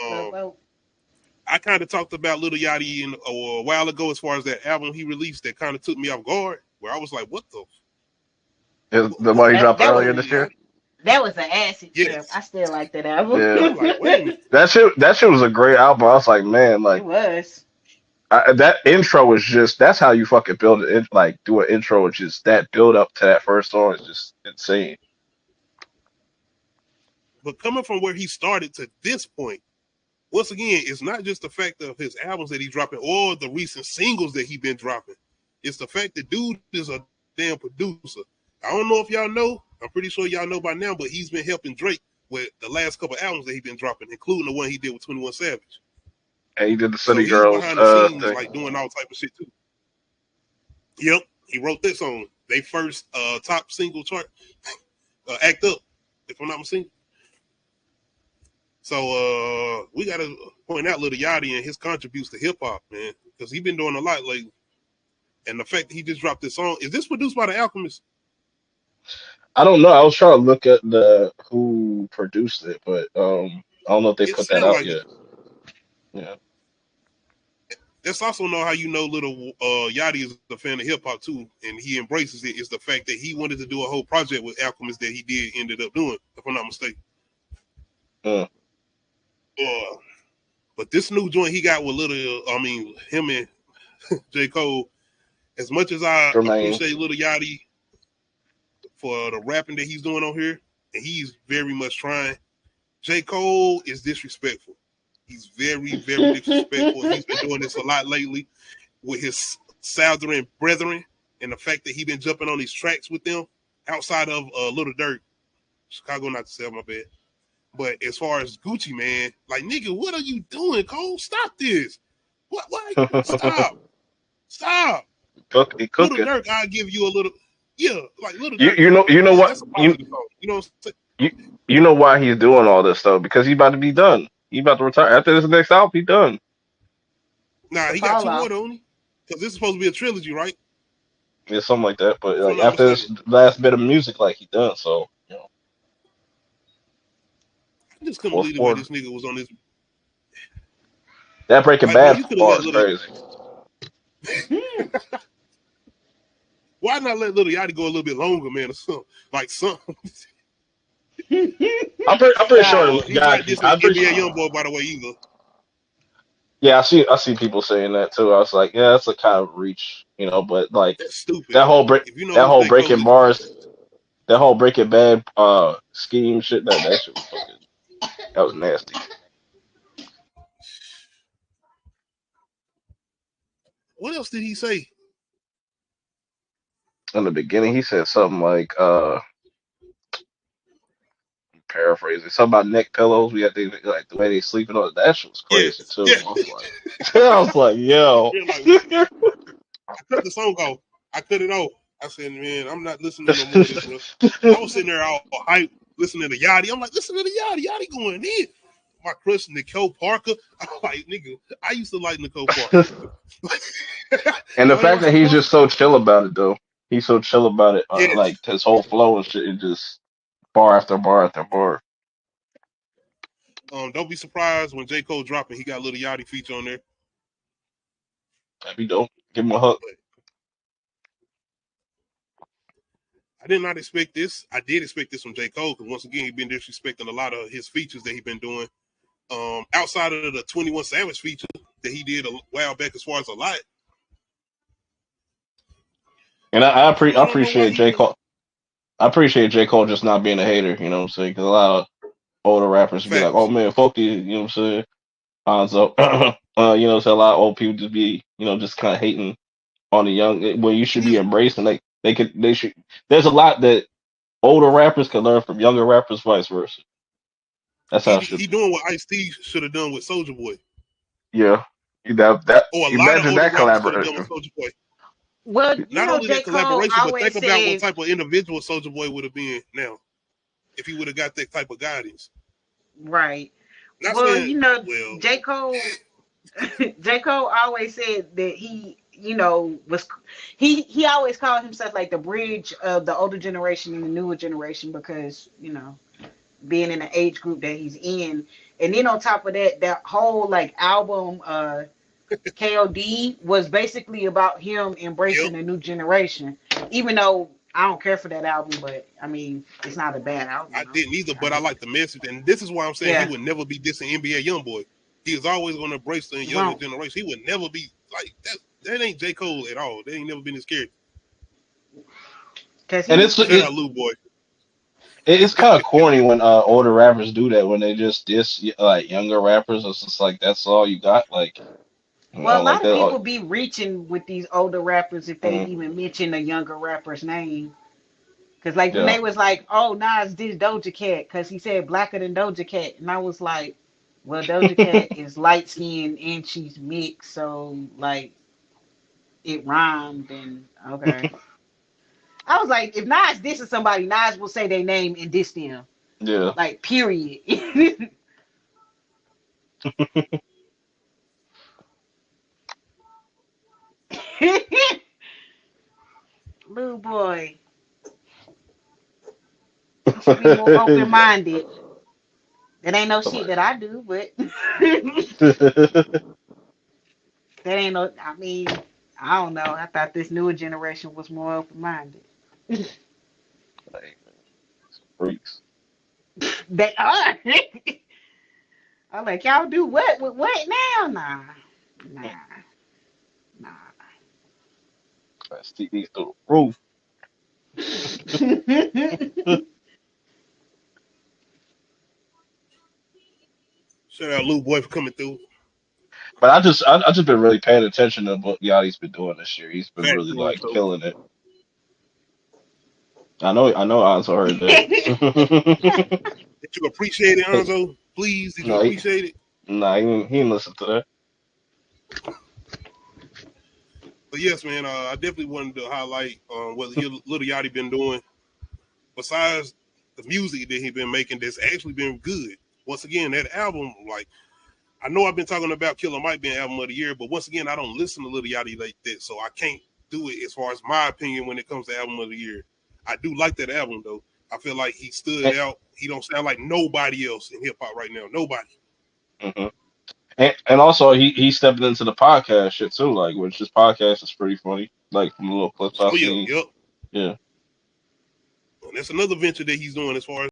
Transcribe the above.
Um, Well, I kind of talked about Little Yachty a while ago as far as that album he released that kind of took me off guard, where I was like, "What the? Is the What one he is dropped that going was earlier on, this Little year? Yachty?" that was an acid trip. I Yes, still like that album. Yeah. I'm like, "Wait a minute." That shit was a great album. I was like, man, It like was. that intro was just that's how you fucking build it. Like do an intro, which is that build up to that first song is just insane. But coming from where he started to this point, once again, it's not just the fact of his albums that he's dropping or the recent singles that he's been dropping. It's the fact that dude is a damn producer. I don't know if y'all know. I'm pretty sure y'all know by now, but he's been helping Drake with the last couple albums that he's been dropping, including the one he did with 21 Savage. And he did the So City he's Girls behind the scenes, thing. like doing all type of shit too. Yep, he wrote that song. They first top single chart, Act Up, if I'm not mistaken. So we gotta point out Little Yachty and his contributes to hip hop, man, because he's been doing a lot lately. And the fact that he just dropped this song, is this produced by the Alchemist? I don't know. I was trying to look at the who produced it, but I don't know if they It put that sounds out like it. yet. Yeah. That's also know how you know Little Yachty is a fan of hip hop too, and he embraces it. Is the fact that he wanted to do a whole project with Alchemist that he did ended up doing, if I'm not mistaken. Mm. Uh, but this new joint he got with Little, I mean him and J Cole. As much as I Jermaine. appreciate Little Yachty for the rapping that he's doing on here, and he's very much trying. J. Cole is disrespectful. He's very, very disrespectful. He's been doing this a lot lately with his Southern brethren and the fact that he's been jumping on these tracks with them outside of Little Dirt. Chicago, not to sell my bad. But as far as Gucci, man, like, nigga, what are you doing, Cole? Stop this. What? Why? Stop. Stop. He Little cooking. Dirk, I'll give you a little. Yeah, like Little You Dirk you is know you know what that's a positive song. You know what I'm saying? you you know why he's doing all this stuff because he's about to be done. He about to retire after this next album. He done. Nah, The he got fall two more, off. don't he? Because this is supposed to be a trilogy, right? Yeah, something like that. But If I'm like not after mistaken. this last bit of music, like he done. So I just couldn't fourth believe the way quarter. this nigga was on this. That Breaking Like, bro, Bad you could have part let is little. crazy. Why not let Little Yachty go a little bit longer, man, or something? Like something. I'm pretty sure He's not this I'm pretty NBA sure. young boy, by the way, either. Yeah, I see people saying that too. I was like, yeah, that's a kind of reach, but like That's stupid. that whole break If you know that who whole J. Cole breaking is, bars, that whole breaking bad scheme shit, that shit was fucking that was nasty. what else did he say? In the beginning he said something like paraphrasing, something about neck pillows. We had to like the way they sleeping on that shit was crazy Yes, too. yeah. I was like I was like, yo. Yeah, like, I cut the song off. I cut it off. I said, man, I'm not listening to no more of this, bro. I was sitting there all hype, listening to Yachty. I'm like, listen to the Yachty. Yachty going in. My crush, Nicole Parker. I'm like, nigga, I used to like Nicole Parker, nigga. And the Y'all ain't fact that watched he's Parker? just so chill about it though. He's so chill about it. Yes. Like his whole flow and shit, and just bar after bar after bar. Don't be surprised when J. Cole dropping, he got a little Yachty feature on there. That'd be dope. Give him a hug. But I did not expect this. I did expect this from J. Cole because once again, he's been disrespecting a lot of his features that he's been doing. Outside of the 21 Savage feature that he did a while back as far as a lot. And I I don't know why appreciate he J didn't. Cole. I appreciate J Cole just not being a hater. You know what I'm saying? Because a lot of older rappers be like, "Oh Facts. man, fuck you." You know what I'm saying? So, so a lot of old people just be, just kind of hating on the young when you should be Yeah. embracing. Like they should. There's a lot that older rappers can learn from younger rappers, vice versa. That's how He it should he be. doing what Ice T should have done with Soldier Boy, Yeah, that or a lot of imagine older that rappers could have done with collaboration. Soldier Boy. Well, Not only that J. Cole collaboration, but think always about what said, type of individual Soldier Boy would have been now if he would have got that type of guidance. right. Not Well, saying, well, J. Cole J. Cole always said that was he always called himself like the bridge of the older generation and the newer generation because, being in the age group that he's in, And then on top of that, that whole like album, KOD was basically about him Yep. embracing a new generation. Even though I don't care for that album, but I mean, it's not a bad album I though. didn't either, I but I get like the message, and this is why I'm saying he yeah. would never be dissing NBA YoungBoy. He was always going to embrace the He younger won't, generation. He would never be like that. That ain't J. Cole at all. They ain't never been his character. cause And he Shout out Lou Boy. it's kind of corny when older rappers do that when they just diss like younger rappers. It's just like that's all you got, like well, a like lot of that. people be reaching with these older rappers if they Mm, even mention a younger rapper's name. Cause like when yeah, they was like, "Oh, Nas did Doja Cat," cause he said blacker than Doja Cat, and I was like, "Well, Doja Cat is light skinned and she's mixed, so like it rhymed." And okay, I was like, if Nas disses somebody, Nas will say their name and diss them, yeah. like period. Little boy, he should be more open minded. That ain't no shit that I do, but that ain't no. I mean, I don't know. I thought this newer generation was more open minded. Like, freaks. They are. I'm like, y'all do what with what now? Nah, nah, nah. Let's see these through the roof. Shout out Lou Boy for coming through. But I just been really paying attention to what Yachty's been doing this year. He's been Facts, really man. like So killing it. I know. I also heard that. did you appreciate it, Hey, Hanzo? Please, did you no, appreciate it? nah, he didn't listen to that. But yes, man. I definitely wanted to highlight what Little Yachty been doing. Besides the music that he been making, that's actually been good. Once again, that album, like I know I've been talking about Killer Mike being album of the year, but once again, I don't listen to Little Yachty like that, so I can't do it as far as my opinion when it comes to album of the year. I do like that album though. I feel like he stood And, out. He don't sound like nobody else in hip hop right now. Nobody. mhm. And also he stepping into the podcast shit too, like which his podcast is pretty funny. Like from the little clips I Oh yeah, seen. yep. Yeah. And that's another venture that he's doing as far as